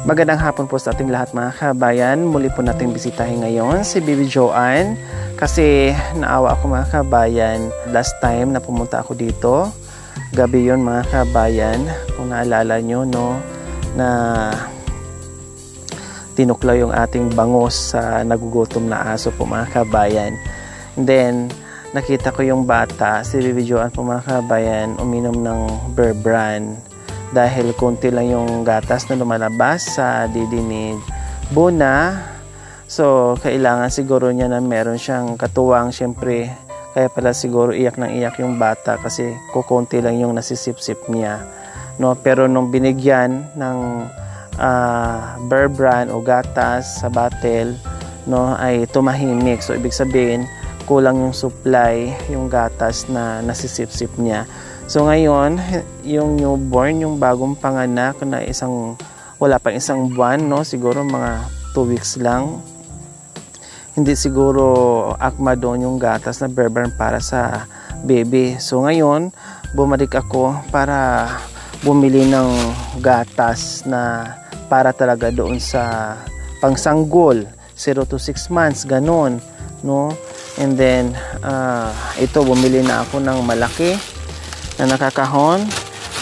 Magandang hapon po sa ating lahat mga kabayan. Muli po natin bisitahin ngayon si Bibi Joanne kasi naawa ako mga kabayan. Last time na pumunta ako dito, gabi yon mga kabayan. Kung naalala nyo, no, na tinuklaw yung ating bangos sa nagugutom na aso po mga kabayan. And then, nakita ko yung bata, si Bibi Joanne po mga kabayan, uminom ng Bear Brand. Dahil konti lang yung gatas na lumalabas sa didi ni Bona. So, kailangan siguro niya na meron siyang katuwang. Siyempre, kaya pala siguro iyak ng iyak yung bata kasi kukunti lang yung nasisip-sip niya. No? Pero nung binigyan ng Bear Brand o gatas sa bottle, no, ay tumahimik. So, ibig sabihin, kulang yung supply, yung gatas na nasisip-sip niya. So ngayon, yung newborn, yung bagong panganak na wala pang isang buwan, no? Siguro mga 2 weeks lang. Hindi siguro akma doon yung gatas na Bear Brand para sa baby. So ngayon, bumalik ako para bumili ng gatas na para talaga doon sa pangsanggol, 0 to 6 months, ganun, no? And then, ito, bumili na ako ng malaki na nakakahon.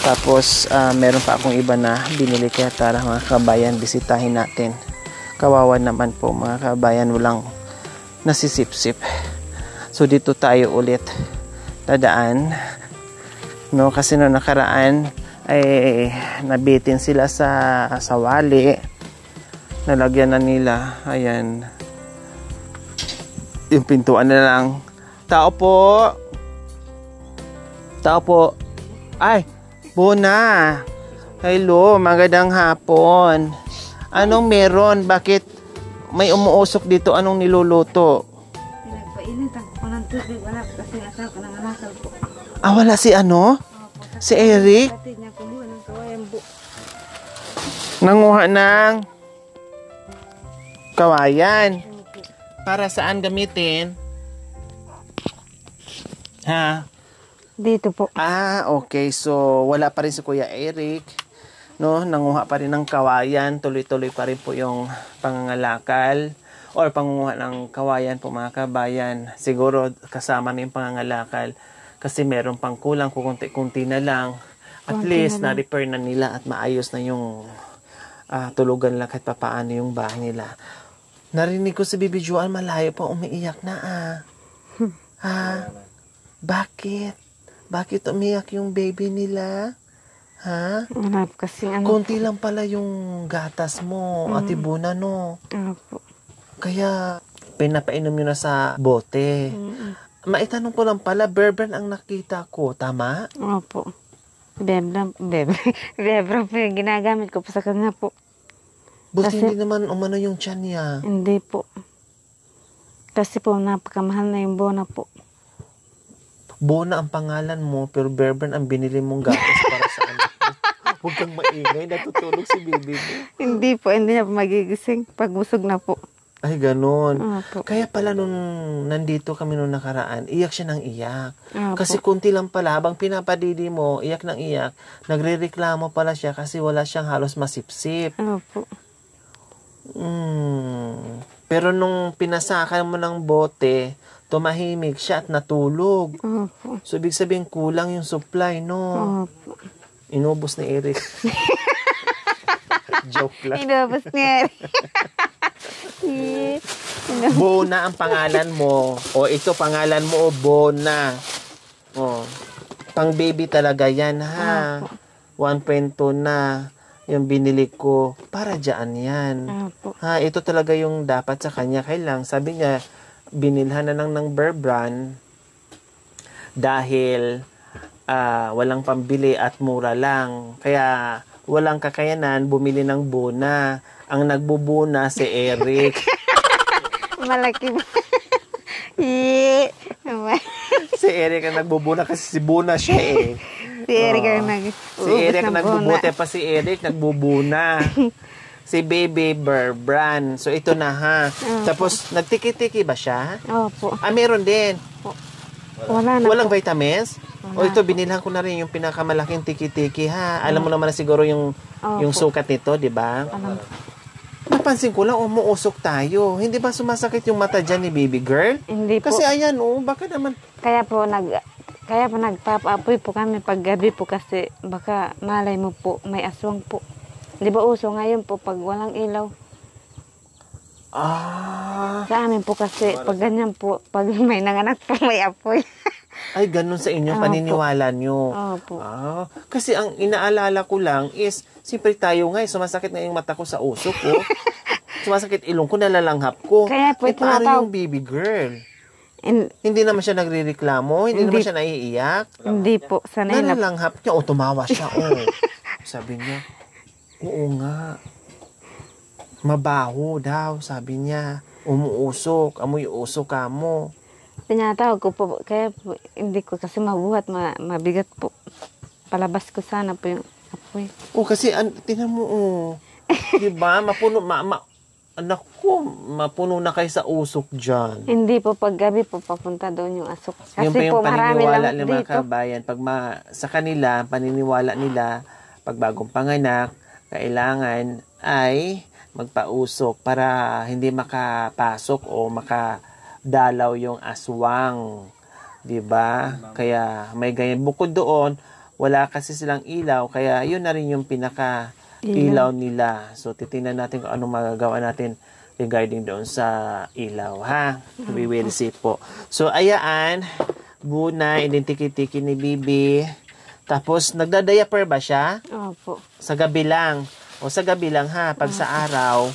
Tapos meron pa akong iba na binili, kaya tara mga kabayan, bisitahin natin. Kawawa naman po mga kabayan, walang nasisip-sip. So dito tayo ulit dadaan, no, kasi noong nakaraan ay nabitin sila sa wali. Nalagyan na nila, ayan, yung pintuan na lang. Tao po. Tao po. Ay, Bona. Hello, magandang hapon. Anong meron? Bakit may umuusok dito? Anong niluluto? Pinagpainit ako pa ng tubig. Wala kasi asal ka ng anasal po. Ah, wala si ano? Si Eric? Pati niya kumuha ng kawayan po. Nanguha ng kawayan. Para saan gamitin? Ha? Dito po. Ah, okay. So, wala pa rin si Kuya Eric. No? Nanguha pa rin ng kawayan. Tuloy-tuloy pa rin po yung pangangalakal or pangunguha ng kawayan po mga kabayan. Siguro kasama na yung pangangalakal kasi meron pang kulang, kukunti-kunti na lang. At least, na-repair na nila at maayos na yung tulugan lang kahit papaano yung bahay nila. Narinig ko si Bibi Joanne, malayo pa umiiyak na Ha? Bakit? Bakit umiyak yung baby nila? Ha? Wala kasi ano. Konti lang pala yung gatas mo, Ate Bona, no? Opo. Kaya, pinapainom nyo na sa bote. Maitanong ko lang pala, Bear Brand ang nakita ko, tama? Opo. Bebra po yung ginagamit ko po sa kanya po. Buti hindi naman umano yung tiyan niya. Hindi po. Kasi po, napakamahal na yung Bona po. Bona ang pangalan mo, pero Bear Brand ang binili mong gatas para sa anak mo. Huwag kang maingay, natutulog si baby mo. Hindi po, hindi niya po magigising pag busog na po. Ay, ganun. Opo. Kaya pala nung nandito kami nung nakaraan, iyak siya ng iyak. Opo. Kasi kunti lang pala, habang pinapadidi mo, iyak ng iyak, nagre-reklamo pala siya kasi wala siyang halos masipsip. Opo. Pero nung pinasakan mo ng bote, tumahimik siya at natulog. Opo. So, ibig sabihin, kulang yung supply, no? Opo. Inubos ni Eric. Joke lang. Inubos niya. Bona ang pangalan mo. O, ito pangalan mo, o Bona. O, pang baby talaga yan, ha? 1.2 na yung binili ko. Para dyan yan. Opo. Ha, ito talaga yung dapat sa kanya. Kailang, sabi niya, binilhan na lang ng Bear Brand dahil walang pambili at mura lang. Kaya walang kakayanan bumili ng Bona. Ang nagbubuna si Eric. Malaki ba? Si Eric ang nagbubuna kasi si Bona siya eh. Si Eric ang nagbubuti pa si Eric, nagbubuna. Si Baby Bear Brand. So, ito na ha. Tapos, nagtiki-tiki ba siya? Opo. Ah, meron din. Wala na Walang po. vitamins? O ito, binilhan ko na rin yung pinakamalaking tiki-tiki ha. Alam mo naman na siguro yung Opo. Yung sukat nito, di ba? Alam. Napansin ko lang, umuusok tayo. Hindi ba sumasakit yung mata dyan ni baby girl? Hindi po. Kasi ayan, baka naman. Kaya po nagpapaapoy po kami pag gabi po kasi baka malay mo po may aswang po. Di ba uso ngayon po pag walang ilaw? Ah, Sa amin po kasi pag ganyan po, pag may nanganak po may apoy. ay ganun sa inyo, Opo. paniniwala nyo. Opo. Ah, kasi ang inaalala ko lang is, siyempre tayo nga, sumasakit na yung mata ko sa usok ko. Sumasakit ilong ko, nalalanghap ko. Kaya po paano tinatawag- yung baby girl? And, Hindi naman siya nagrereklamo, hindi naman Hindi. siya naiiyak. hindi po, sanay na po. Nalalanghap niya, tumawa siya, Sabi niya, oo nga. Mabaho daw, sabi niya. Umuusok, amoy usok ka mo. Tinatawag ko po, kaya po, hindi ko kasi mabuhat, mabigat po. Palabas ko sana po yung apoy. Kasi, tinan mo, diba, mapuno, anak ko, mapuno na kayo sa usok dyan. Hindi po, pag gabi po, papunta doon yung asok. Kasi Yung pa yung po, marami paniniwala lang ng mga dito. kabayan. Sa kanila, paniniwala nila, pag bagong panganak, kailangan ay magpausok para hindi makapasok o makadalaw yung aswang. Diba? Kaya may ganyan. Bukod doon, wala kasi silang ilaw, kaya yun na rin yung pinaka-ilaw nila. So, titingnan natin kung anong magagawa natin regarding doon sa ilaw, ha? We will see po. So, ayaan, Buna, identikitiki ni Bibi. Tapos, nagda-diaper ba siya? Opo. Sa gabi lang. O sa gabi lang, ha? Pag sa araw,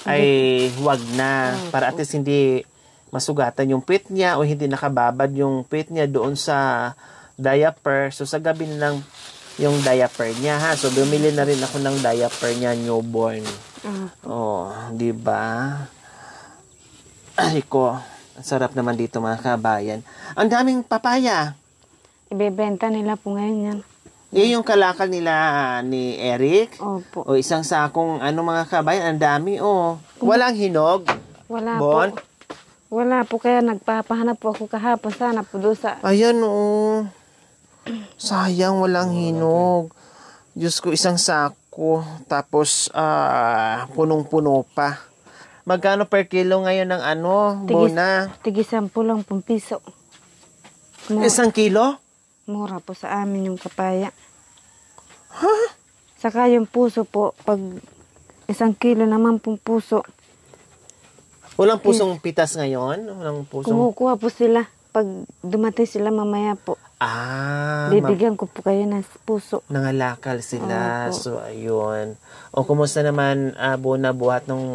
ay wag na. Para at least hindi masugatan yung puwit niya o hindi nakababad yung puwit niya doon sa diaper. So, sa gabi na lang yung diaper niya, ha? So, bumili na rin ako ng diaper niya, newborn. Oh, di ba? Ay ko, ang sarap naman dito mga kabayan. Ang daming papaya. Ibebenta nila po ngayon yan. Yung kalakal nila ni Eric. Opo. O isang sakong mga kabayan, ang dami Walang hinog. Wala Bon? po. Wala po, kaya nagpapahanap po ako kahapon. Sana po doon sa... Ayan sayang walang hinog. Diyos ko, isang sako. Tapos punong-puno pa. Magkano per kilo ngayon ng Bona? Tigisan po lang pong piso. Isang kilo? Mura po sa amin yung kapaya. Saka yung puso po, pag 1 kilo naman pong puso, Walang pusong pitas ngayon? Walang pusong... kumukuha po sila. Pag dumating sila mamaya po, bibigyan ko po kayo ng puso. Nangalakal sila. Opo. So, ayun. Kumusta naman, Bona, buhat nung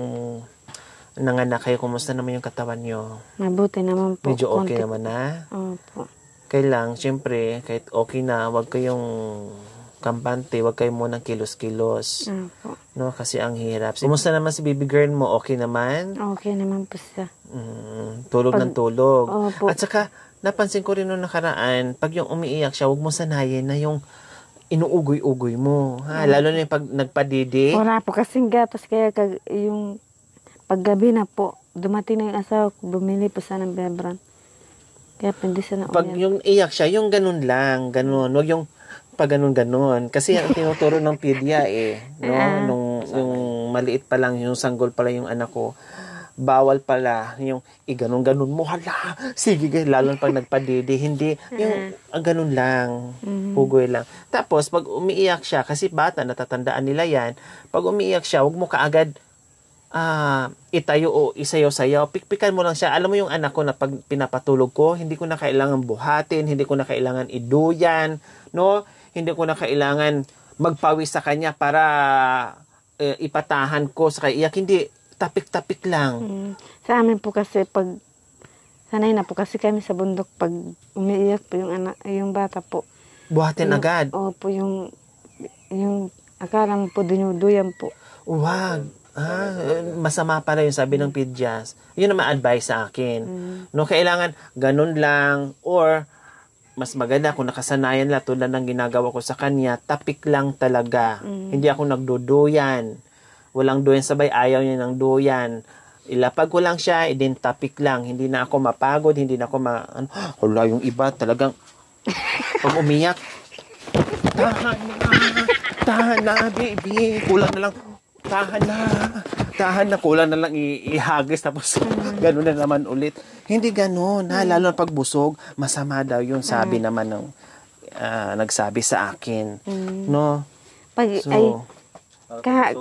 nanganak kayo? Kumusta naman yung katawan nyo? Mabuti naman po. Medyo okay konti. naman na? Opo. Kailang, syempre, kahit okay na, wag kayong kampante, wag kayo munang kilos-kilos. Opo. No? Kasi ang hirap. Kumusta naman si baby girl mo? Okay naman? Okay naman po siya. Tulog ng tulog. Opo. At saka, napansin ko rin nung nakaraan, pag yung umiiyak siya, wag mo sanayin na yung inuugoy-ugoy mo. Lalo na yung pag nagpadidi. Wala po kasing gatas, kaya yung paggabi na po, dumating na yung asawa ko, bumili po siya ng Bebran. Kaya hindi siya na Pag yung iyak siya, yung ganun lang, ganun. Wag yung pag ganun-ganun. Kasi ang tinuturo ng pedya no? Yung maliit pa lang, yung sanggol pa lang yung anak ko, bawal pala yung ganun-ganun mo, hala, sige, lalo pag nagpadidi, hindi, yung ganun lang, hugoy lang. Tapos, pag umiiyak siya, kasi bata, natatandaan nila yan, pag umiiyak siya, wag mo kaagad, itayo o isayaw-sayaw, pikpikan mo lang siya. Alam mo yung anak ko na pag pinapatulog ko, hindi ko na kailangan buhatin, hindi ko na kailangan iduyan, no? Hindi ko na kailangan magpawis sa kanya para ipatahan ko sa iyak. Hindi, tapik-tapik lang. Sa amin po kasi sanay na po kasi kami sa bundok pag umiiyak po yung bata po. Buhatin agad. Opo, yung akala mo po dinuduyan po. Wag. Masama pala yung sabi ng Pidyas. Yun ang ma-advise sa akin. No, kailangan ganun lang or mas maganda kung nakasanayan lang tulad ng ginagawa ko sa kanya, tapik lang talaga. Hindi ako nagduduyan. Walang duyan sabay, ayaw niya ng duyan. Ilapag ko lang siya, din tapik lang. Hindi na ako mapagod, hindi na ako wala yung iba talagang pag umiyak, Tahan na, baby. Kulang na lang. Tahan na. Kulang na lang ihagis. Tapos, gano'n na naman ulit. Hindi gano'n, ha? Lalo na pagbusog, masama daw yun. Sabi naman ng nagsabi sa akin. No?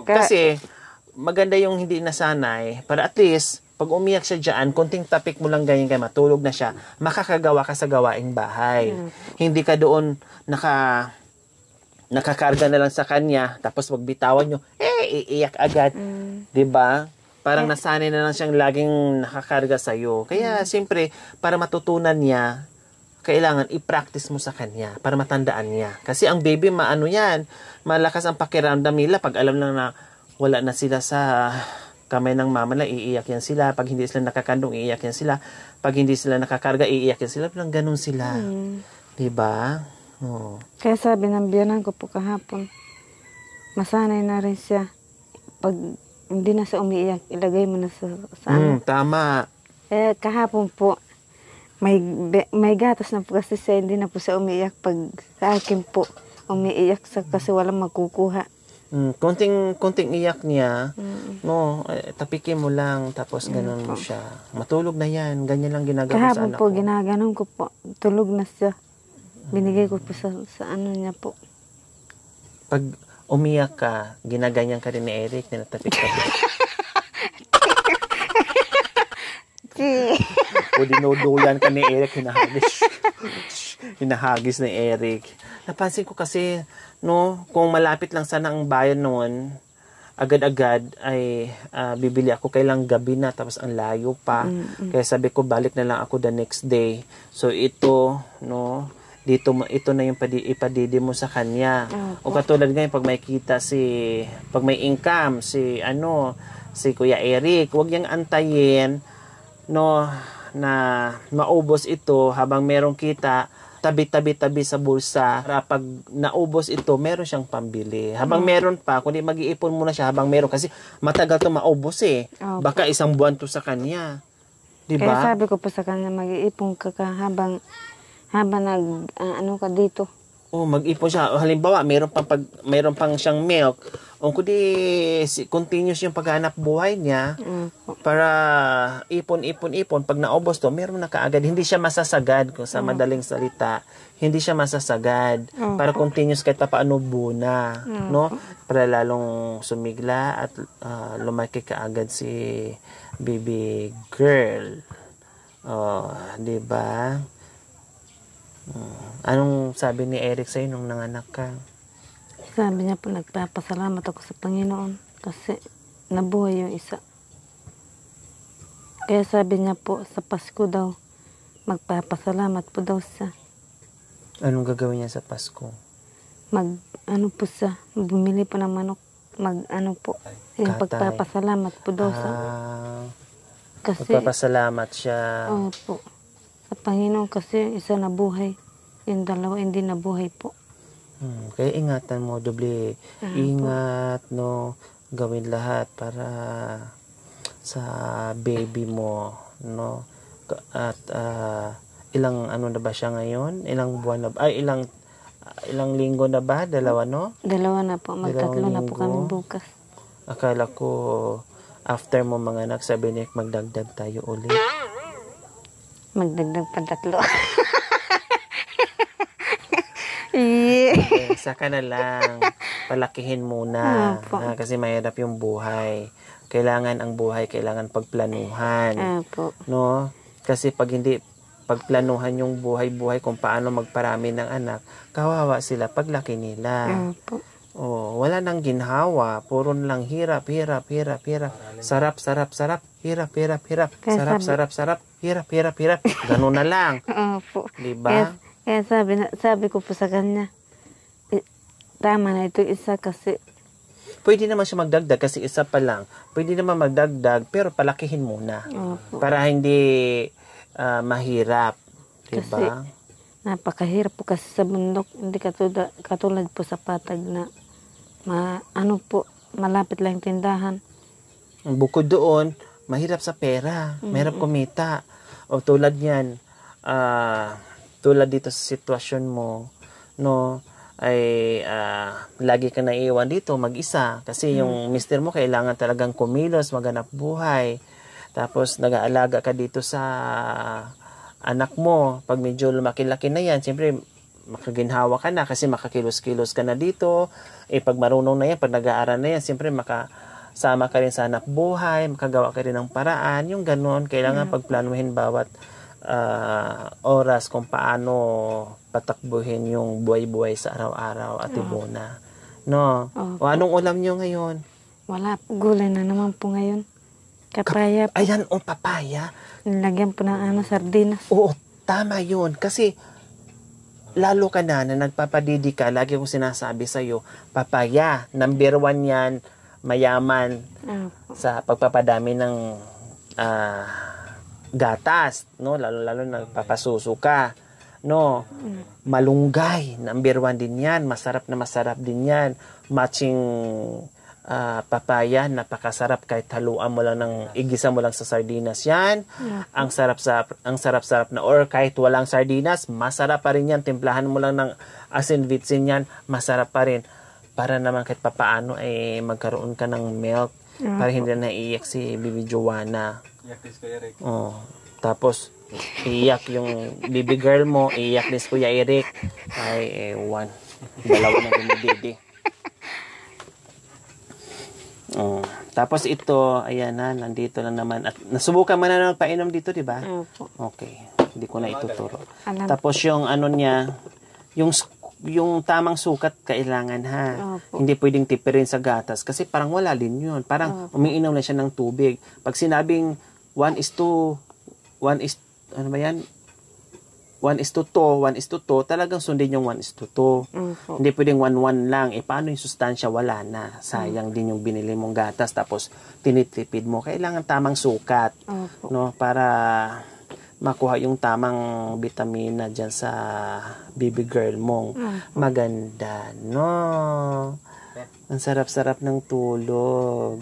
Kasi, maganda yung hindi nasanay. Para at least, pag umiyak siya dyan, konting tapik mo lang ganyan kaya matulog na siya, makakagawa ka sa gawaing bahay. Hindi ka doon nakakarga na lang sa kanya, tapos magbitawan nyo, iiyak agad. 'Di ba? Parang nasanay na lang siyang laging nakakarga sa'yo. Kaya, siyempre, para matutunan niya, kailangan i-practice mo sa kanya para matandaan niya. Kasi ang baby, malakas ang pakiramdam nila pag alam lang na wala na sila sa kamay ng mama na iiyak yan sila. Pag hindi sila nakakandong, iiyak yan sila. Pag hindi sila nakakarga, iiyak yan sila. Parang ganun sila. Diba? Oh. Kaya sabi ng biyanan ko po kahapon, masanay na rin siya. Pag hindi na siya umiiyak, ilagay mo na sa ano. Tama. Kahapon po, may gatas na po kasi siya, hindi na po siya umiiyak. Pag sa akin po, umiiyak siya kasi walang magkukuha. Konting iyak niya, no, tapikin mo lang, tapos ganun mo siya. Matulog na yan, ganyan lang ginagawa sa kahapon anak po, ko. ginaganon ko po, tulog na siya. Binigay ko po sa ano niya po. Pag umiyak ka, ginaganyan ka rin ni Eric, ninatapik-tapik. O dinuduyan ka ni Eric, hinahagis ni Eric. Napansin ko kasi, no, kung malapit lang sana ang bayan noon, agad-agad ay bibili ako kailang gabi na, tapos ang layo pa. Kaya sabi ko, balik na lang ako the next day. So ito, no, ito na yung ipadidi mo sa kanya. O katulad ngayon, pag may kita pag may income, si Kuya Eric, huwag niyang antayin, no, na maubos ito habang merong kita, tabi-tabi sa bulsa. Para pag naubos ito, meron siyang pambili. Habang meron pa, kundi mag-iipon muna siya habang meron. Kasi matagal to maubos eh. Baka 1 buwan to sa kanya. Diba? Kaya sabi ko pa sa kanya, mag-iipon ka habang ano ka dito. Mag-ipon siya. Halimbawa, meron pang siyang milk. Kundi continuous yung paghanap buhay niya para ipon. Pag naubos to, meron na kaagad. Hindi siya masasagad, kung sa madaling salita. Hindi siya masasagad. Para continuous kahit pa paano buna. No? Para lalong sumigla at lumaki kaagad si baby girl. Diba? Anong sabi ni Eric sa'yo nung nanganak ka? Sabi niya po, nagpapasalamat ako sa Panginoon kasi nabuhay yung isa. Kaya sabi niya po, sa Pasko daw, magpapasalamat po daw siya. Anong gagawin niya sa Pasko? Po siya, bumili po ng manok. Yung pagpapasalamat po daw siya. Kasi, magpapasalamat siya. Po. Sa Panginoon kasi isa nabuhay. Yung dalawa hindi nabuhay po. Kaya ingatan mo, doble. Ingat, no? Gawin lahat para sa baby mo, no? At ilang ano na ba siya ngayon? Ilang buwan na ba? Ilang linggo na ba? 2, no? 2 na po. Mag-3 na po kami bukas. Akala ko after mo mga anak, sabi niya magdagdag tayo ulit. Magdagdag pa 3. Saka na lang. Palakihin muna. Kasi mahirap yung buhay. Kailangan ang buhay, kailangan pagplanuhan. No? Kasi pag hindi pagplanuhan yung buhay kung paano magparami ng anak, kawawa sila paglaki nila. Wala nang ginhawa. Puro lang hirap. Sarap. Hirap. Sarap. Hirap. Ganun na lang. Diba? Kaya sabi ko po sa kanya, tama na ito isa kasi. Pwede naman siya magdagdag kasi isa pa lang. Pwede naman magdagdag pero palakihin muna. Para hindi mahirap. Diba? Kasi napakahirap po kasi sa bundok. Hindi katulad po sa patag na malapit lang tindahan. Bukod doon, mahirap sa pera. Mahirap kumita. O tulad yan, tulad dito sa sitwasyon mo, no, ay lagi ka naiiwan dito mag-isa kasi yung mister mo kailangan talagang kumilos, maganap buhay. Tapos nag-aalaga ka dito sa anak mo. Pag medyo lumaki-laki na yan, siyempre makaginhawa ka na kasi makakilos-kilos ka na dito. Pag marunong na yan, pag nag-aaral na yan, siyempre makasama ka rin sa anak buhay, makagawa ka rin ng paraan. Yung ganon, kailangan pagplanuhin bawat oras kung paano patakbuhin yung buhay-buhay sa araw-araw at Ibona. No? O anong ulam nyo ngayon? Wala po. Gulay na naman po ngayon. Kapaya po. Ayan, papaya. Nilagyan po ng sardinas. Oo, tama yun. Kasi lalo ka na nagpapadidi ka, lagi kong sinasabi sa'yo, papaya, number 1 yan, mayaman sa pagpapadami ng gatas, no? Lalo nagpapasuso ka, no? Malunggay, number 1 din yan, masarap din yan. Matching papaya, napakasarap kahit haluan mo lang igisa mo lang sa sardinas yan. Ang sarap-sarap na, or kahit walang sardinas, masarap pa rin yan. Timplahan mo lang ng asin vitsin yan, masarap pa rin. Para naman kahit papaano ay magkaroon ka ng milk para hindi na naiiyak si Bibi Joanna. Tapos iyak yung baby girl mo, iyak din si Kuya Eric. Ay, ewan. Dalawa na bumibidi. Tapos ito, ayan na, nandito na naman. At nasubukan mo na painom dito, di ba? Okay. Hindi ko na ituturo. Tapos yung ano niya, yung tamang sukat kailangan ha. Hindi pwedeng tipirin sa gatas kasi parang wala din yun. Parang umiinom na siya ng tubig. Pag sinabing 1:2, ano ba yan? 1:2, talagang sundin yung 1:2. Hindi pwedeng 1:1 lang. Paano yung sustansya? Wala na. Sayang din yung binili mong gatas tapos tinitipid mo. Kailangan tamang sukat. No? Para makuha yung tamang vitamina dyan sa baby girl mong maganda. No? Ang sarap-sarap ng tulog.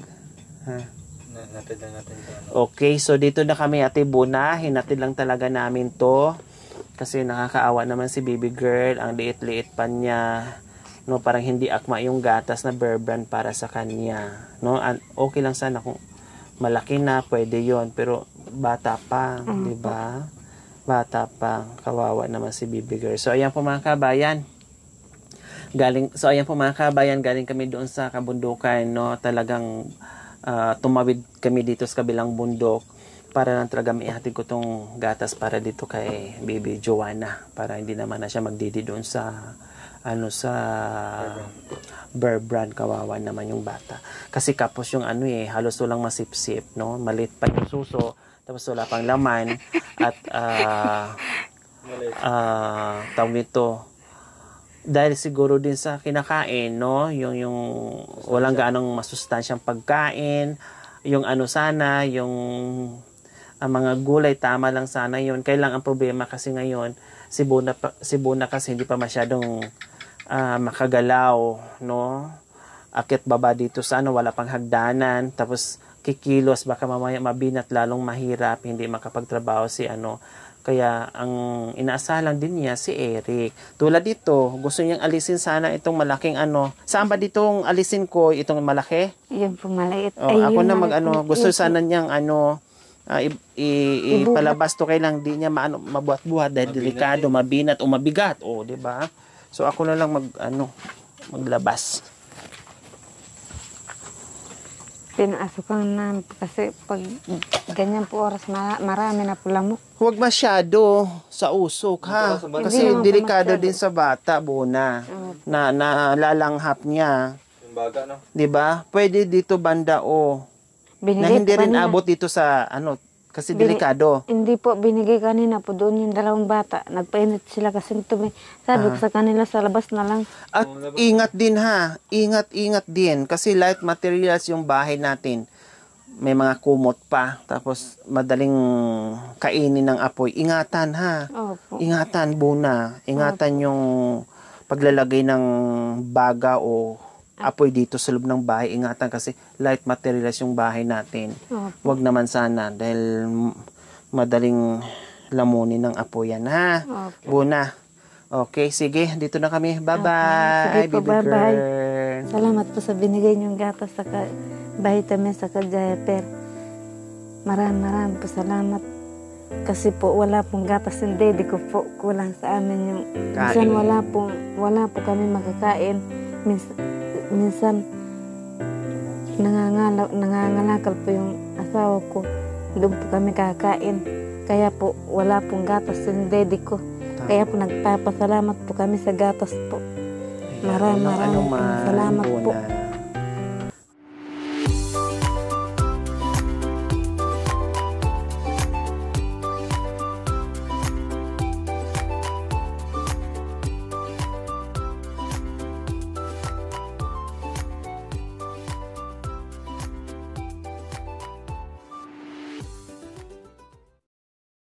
Okay, so dito na kami, Ate Buna. Hinatid lang talaga namin to. Kasi nakakaawa naman si baby girl, ang liit-liit pa niya, no, parang hindi akma yung gatas na Bear Brand para sa kanya, no. Okay lang sana kung malaki na, pwede yon, pero bata pa, di ba? Bata pa, kawawa naman si baby girl. So ayan po mga kabayan, galing kami doon sa kabundukan, no. Talagang tumawid kami dito sa kabilang bundok para lang talaga maihatid ko tong gatas para dito kay baby Joanna, para hindi naman na siya magdidi doon sa Bear Brand. Kawawa naman yung bata kasi kapos yung halos walang masipsip, no, maliit pa yung suso tapos wala pang laman at tawag nito, dahil siguro din sa kinakain, no, yung walang gaanong masustansyang pagkain, yung sana yung ang mga gulay, tama lang sana yun. Kailang ang problema kasi ngayon, si Buna kasi hindi pa masyadong makagalaw, no? Akit baba dito sa wala pang hagdanan, tapos kikilos, baka mamaya mabinat, lalong mahirap, hindi makapagtrabaho si Kaya ang inaasahan din niya si Eric. Tulad dito, gusto niyang alisin sana itong malaking Saan ba ditong alisin ko itong malaki? Yun po, maliit. Ako na gusto sana niyang ipalabas to, kailang di niya mabuhat-buhat dahil delikado, mabinat o mabigat, di ba? So ako na lang maglabas. Pinasukan na kasi pag ganyan po oras marami na po lamok. Huwag masyado sa usok ha, kasi delikado din sa bata, Buna, na lalanghap niya. Baga, no? 'Di ba? Pwede dito banda na hindi rin abot dito sa kasi delikado. Hindi po, binigay kanina po doon yung dalawang bata. Nagpainit sila kasi sabi ko sa kanila sa labas na lang. At ingat din ha. Ingat din. Kasi light materials yung bahay natin. May mga kumot pa. Tapos madaling kainin ng apoy. Ingatan ha. Opo. Ingatan, Buna. Ingatan yung paglalagay ng baga o apoy dito sa loob ng bahay. Ingatan kasi light materials yung bahay natin. Huwag naman sana dahil madaling lamunin ng apoy yan ha. Buna. Okay, sige. Dito na kami. Okay, Bye-bye, sige po, baby bye-bye. girl. Salamat po sa binigay niyong gatas sa vitamin sa diaper. Maraming po salamat. Kasi po wala pong gatas yung daddy ko po. Kulang sa amin yung... Minsan wala po kami makakain. Minsan nangangalakal po yung asawa ko. Doon po kami kakain. Kaya po wala pong gatas yung daddy ko. Kaya po nagpapasalamat po kami sa gatas po. Maraming salamat po.